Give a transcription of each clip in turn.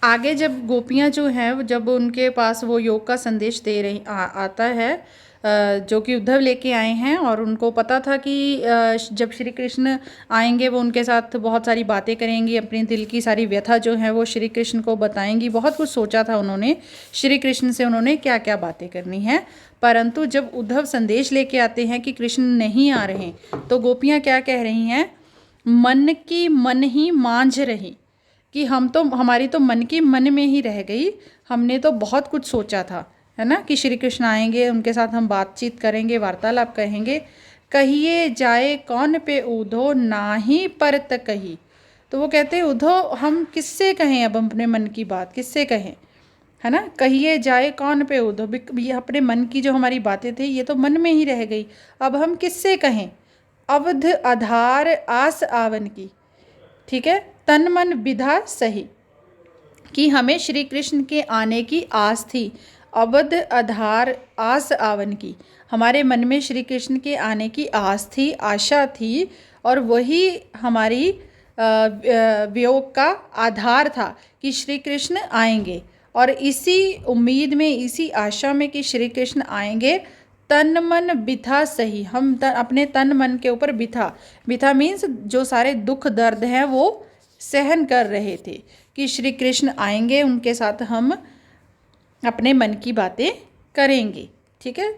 आगे जब गोपियाँ जो हैं, जब उनके पास वो योग का संदेश दे रही आता है, जो कि उद्धव लेके आए हैं, और उनको पता था कि जब श्री कृष्ण आएंगे वो उनके साथ बहुत सारी बातें करेंगी, अपने दिल की सारी व्यथा जो है वो श्री कृष्ण को बताएंगी। बहुत कुछ सोचा था उन्होंने, श्री कृष्ण से उन्होंने क्या क्या बातें करनी है। परंतु जब उद्धव संदेश लेके आते हैं कि कृष्ण नहीं आ रहे, तो गोपियाँ क्या कह रही हैं, मन की मन ही मांझ रही, कि हम तो, हमारी तो मन की मन में ही रह गई, हमने तो बहुत कुछ सोचा था, है ना, कि श्री कृष्ण आएंगे, उनके साथ हम बातचीत करेंगे, वार्तालाप कहेंगे। कहिए जाए कौन पे ऊधो नाही परत कही। तो वो कहते हैं उद्धो, हम किससे कहें, अब अपने मन की बात किससे कहें, है ना। कहिए जाए कौन पे ऊधो, ये अपने मन की जो हमारी बातें थी ये तो मन में ही रह गई, अब हम किससे कहें। अवध आधार आस आवन की, ठीक है, तन मन विधा सही, कि हमें श्री कृष्ण के आने की आस थी। अवध आधार आस आवन की, हमारे मन में श्री कृष्ण के आने की आस थी, आशा थी, और वही हमारी वियोग का आधार था कि श्री कृष्ण आएंगे। और इसी उम्मीद में, इसी आशा में कि श्री कृष्ण आएंगे, तन मन बिथा सही, हम अपने तन मन के ऊपर बिथा, बिथा मीन्स जो सारे दुख दर्द हैं वो सहन कर रहे थे, कि श्री कृष्ण आएंगे, उनके साथ हम अपने मन की बातें करेंगे, ठीक है।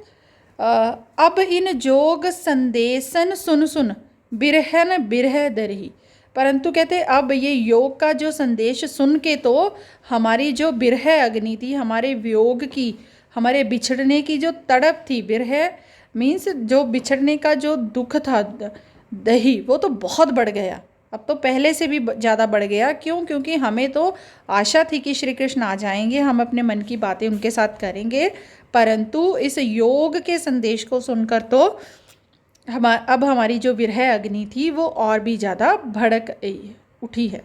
अब इन जोग संदेशन सुन सुन बिरहन बिरह दरही। परंतु कहते अब ये योग का जो संदेश सुन के तो हमारी जो बिरह अग्नि थी, हमारे वियोग की, हमारे बिछड़ने की जो तड़प थी, बिरह मीन्स जो बिछड़ने का जो दुख था, दही, वो तो बहुत बढ़ गया, अब तो पहले से भी ज़्यादा बढ़ गया। क्यों? क्योंकि हमें तो आशा थी कि श्री कृष्ण आ जाएंगे, हम अपने मन की बातें उनके साथ करेंगे, परंतु इस योग के संदेश को सुनकर तो अब हमारी जो विरह अग्नि थी वो और भी ज़्यादा भड़क उठी है।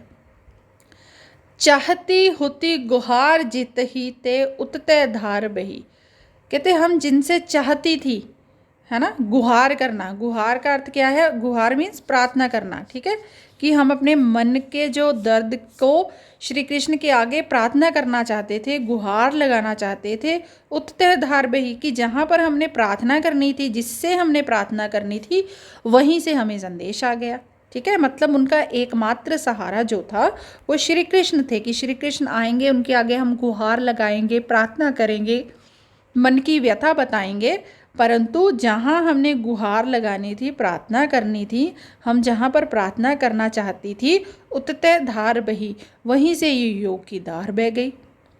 चाहती होती गुहार जित ही ते उतते धार बही। कहते हम जिनसे चाहती थी, है ना, गुहार करना, गुहार का अर्थ क्या है, गुहार मीन्स प्रार्थना करना, ठीक है, कि हम अपने मन के जो दर्द को श्री कृष्ण के आगे प्रार्थना करना चाहते थे, गुहार लगाना चाहते थे, उत्तर धार बही, कि जहाँ पर हमने प्रार्थना करनी थी, जिससे हमने प्रार्थना करनी थी, वहीं से हमें संदेश आ गया, ठीक है। मतलब उनका एकमात्र सहारा जो था वो श्री कृष्ण थे, कि श्री कृष्ण आएंगे, उनके आगे हम गुहार लगाएंगे, प्रार्थना करेंगे, मन की व्यथा बताएंगे। परंतु जहाँ हमने गुहार लगानी थी, प्रार्थना करनी थी, हम जहाँ पर प्रार्थना करना चाहती थी, उतते धार बही, वहीं से ये योग की धार बह गई,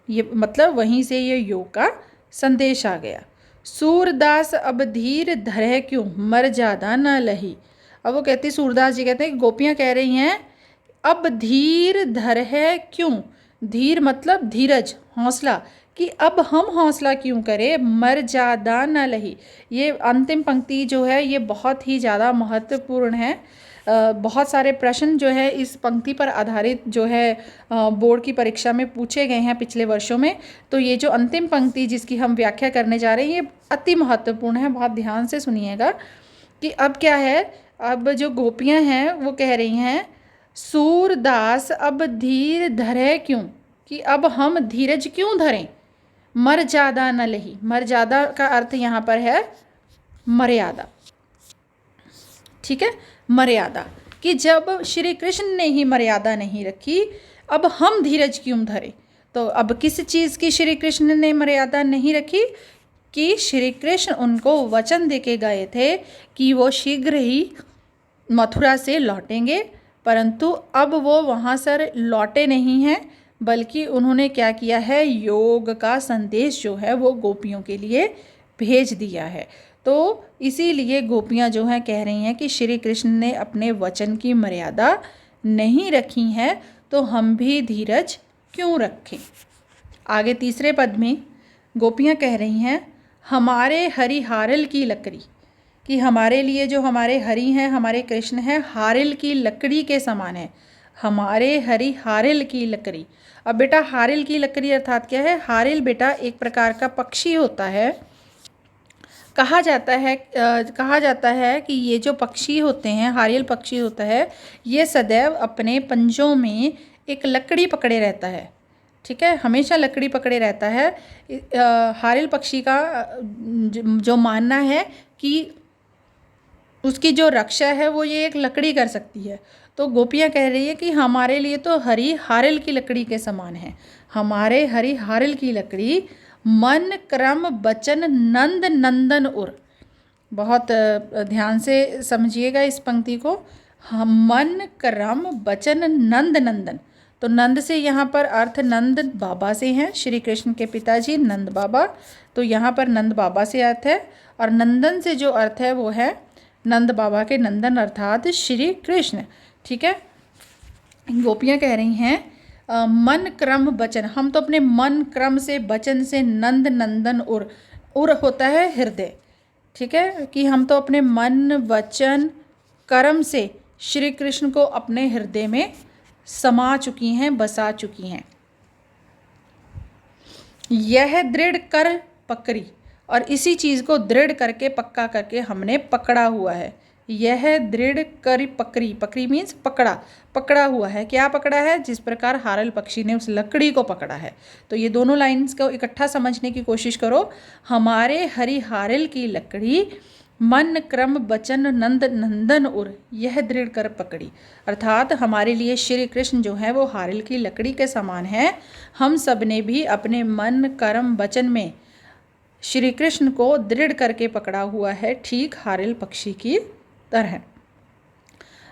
ये मतलब वहीं से ये योग का संदेश आ गया। सूरदास अब धीर धरह क्यों, मर ज्यादा न लही। अब वो कहती, सूरदास जी कहते हैं कि गोपियाँ कह रही हैं अब धीर धरह क्यों, धीर मतलब धीरज, हौसला, कि अब हम हौसला क्यों करें, मर ज्यादा न लही। ये अंतिम पंक्ति जो है ये बहुत ही ज़्यादा महत्वपूर्ण है। बहुत सारे प्रश्न जो है इस पंक्ति पर आधारित जो है बोर्ड की परीक्षा में पूछे गए हैं पिछले वर्षों में। तो ये जो अंतिम पंक्ति जिसकी हम व्याख्या करने जा रहे हैं ये अति महत्वपूर्ण है, बहुत ध्यान से सुनिएगा। कि अब क्या है, अब जो गोपियाँ हैं वो कह रही हैं सूरदास अब धीर धरे क्यों, कि अब हम धीरज क्यों धरें, मर ज्यादा न लही। मर ज्यादा का अर्थ यहाँ पर है मर्यादा, ठीक है, मर्यादा, कि जब श्री कृष्ण ने ही मर्यादा नहीं रखी, अब हम धीरज क्यों धरें। तो अब किस चीज़ की श्री कृष्ण ने मर्यादा नहीं रखी, कि श्री कृष्ण उनको वचन देके गए थे कि वो शीघ्र ही मथुरा से लौटेंगे, परंतु अब वो वहाँ से लौटे नहीं हैं, बल्कि उन्होंने क्या किया है, योग का संदेश जो है वो गोपियों के लिए भेज दिया है। तो इसीलिए गोपियाँ जो हैं कह रही हैं कि श्री कृष्ण ने अपने वचन की मर्यादा नहीं रखी है, तो हम भी धीरज क्यों रखें। आगे तीसरे पद में गोपियाँ कह रही हैं हमारे हरि हारल की लकड़ी, कि हमारे लिए जो हमारे हरि हैं, हमारे कृष्ण हैं, हारिल की लकड़ी के समान है, हमारे हरि हारिल की लकड़ी। अब बेटा हारिल की लकड़ी अर्थात क्या है, हारिल बेटा एक प्रकार का पक्षी होता है। कहा जाता है कि ये जो पक्षी होते हैं, हारिल पक्षी होता है, ये सदैव अपने पंजों में एक लकड़ी पकड़े रहता है, ठीक है, हमेशा लकड़ी पकड़े रहता है। हारिल पक्षी का जो मानना है कि उसकी जो रक्षा है वो ये एक लकड़ी कर सकती है। तो गोपियाँ कह रही है कि हमारे लिए तो हरी हारिल की लकड़ी के समान है। हमारे हरी हारिल की लकड़ी मन क्रम बचन नंद नंदन उर। बहुत ध्यान से समझिएगा इस पंक्ति को। हम मन क्रम बचन नंद नंदन, तो नंद से यहाँ पर अर्थ नंद बाबा से हैं, श्री कृष्ण के पिताजी नंद बाबा। तो यहाँ पर नंद बाबा से अर्थ है, और नंदन से जो अर्थ है वो है नंद बाबा के नंदन अर्थात श्री कृष्ण। ठीक है, गोपियाँ कह रही हैं मन क्रम बचन, हम तो अपने मन क्रम से बचन से नंद नंदन उर होता है हृदय। ठीक है, कि हम तो अपने मन वचन कर्म से श्री कृष्ण को अपने हृदय में समा चुकी हैं, बसा चुकी हैं। यह दृढ़ कर पकड़ी, और इसी चीज़ को दृढ़ करके पक्का करके हमने पकड़ा हुआ है। यह दृढ़ कर पकड़ी, पकड़ी मीन्स पकड़ा हुआ है। क्या पकड़ा है? जिस प्रकार हारल पक्षी ने उस लकड़ी को पकड़ा है। तो ये दोनों लाइन्स को इकट्ठा समझने की कोशिश करो। हमारे हरि हारिल की लकड़ी मन क्रम बचन नंद नंदन उर, यह दृढ़ कर पकड़ी, अर्थात हमारे लिए श्री कृष्ण जो है वो हारिल की लकड़ी के समान है। हम सब ने भी अपने मन कर्म वचन में श्री कृष्ण को दृढ़ करके पकड़ा हुआ है, ठीक हारिल पक्षी की तरह।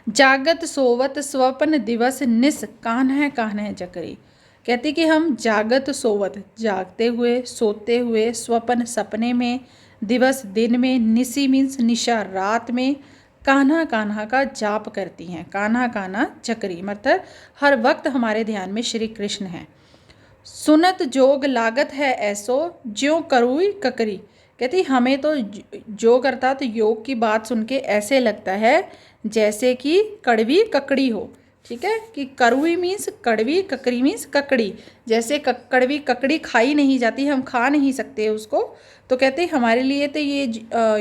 जागत सोवत स्वप्न दिवस निस कान्ह कान्ह चकरी, कहती कि हम जागत सोवत जागते हुए, सोते हुए, स्वप्न सपने में, दिवस दिन में, निसी मीन्स निशा रात में, कान्हा कान्हा का जाप करती हैं। कान्हा कान्हा चकरी मतलब हर वक्त हमारे ध्यान में श्री कृष्ण हैं। सुनत जोग लागत है ऐसो ज्यों करुई ककरी, कहती हमें तो जोग अर्थात योग की बात सुन के ऐसे लगता है जैसे कि कड़वी ककड़ी हो। ठीक है, कि करुई मीन्स कड़वी, ककड़ी मीन्स ककड़ी। जैसे कड़वी ककड़ी खाई नहीं जाती, हम खा नहीं सकते उसको, तो कहते हमारे लिए तो ये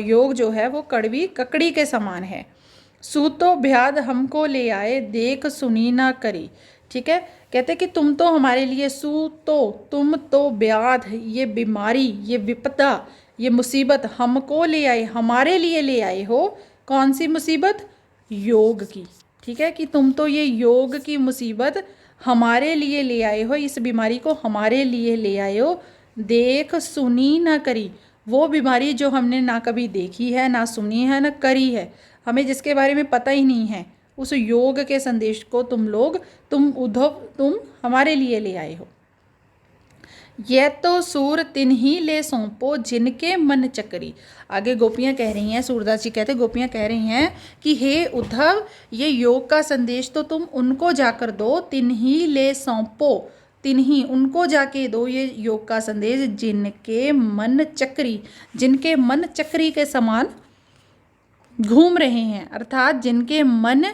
योग जो है वो कड़वी ककड़ी के समान है। सूतो ब्याध हमको ले आए देख सुनी ना करी। ठीक है, कहते कि तुम तो हमारे लिए तुम तो ब्याध, ये बीमारी, ये विपदा, ये मुसीबत हमको ले आए, हमारे लिए ले आए हो। कौन सी मुसीबत? योग की। ठीक है, कि तुम तो ये योग की मुसीबत हमारे लिए ले आए हो, इस बीमारी को हमारे लिए ले आए हो। देख सुनी ना करी, वो बीमारी जो हमने ना कभी देखी है, ना सुनी है, ना करी है, हमें जिसके बारे में पता ही नहीं है, उस योग के संदेश को तुम हमारे लिए ले आए हो। यह तो सूर तिन्ही ले सौंपो जिनके मन चकरी। आगे गोपियाँ कह रही हैं, सूरदास जी कहते गोपियाँ कह रही हैं कि हे उद्धव, ये योग का संदेश तो तुम उनको जाकर दो। तिन्ही ले सौंपो, तिन्ही उनको जाके दो ये योग का संदेश जिनके मन चक्री, जिनके मन चक्री के समान घूम रहे हैं, अर्थात जिनके मन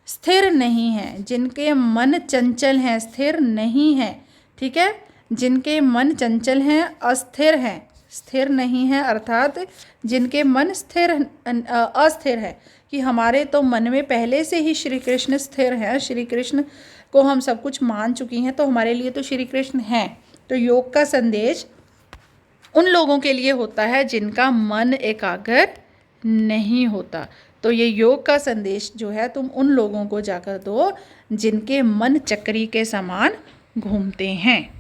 स्थिर नहीं है, जिनके मन चंचल हैं, स्थिर नहीं है। ठीक है, जिनके मन चंचल हैं, अस्थिर हैं, स्थिर नहीं है, अर्थात जिनके मन अस्थिर है, कि हमारे तो मन में पहले से ही श्री कृष्ण स्थिर हैं, श्री कृष्ण को हम सब कुछ मान चुकी हैं, तो हमारे लिए तो श्री कृष्ण हैं। तो योग का संदेश उन लोगों के लिए होता है जिनका मन एकाग्र नहीं होता। तो ये योग का संदेश जो है तुम उन लोगों को जाकर दो जिनके मन चक्री के समान घूमते हैं।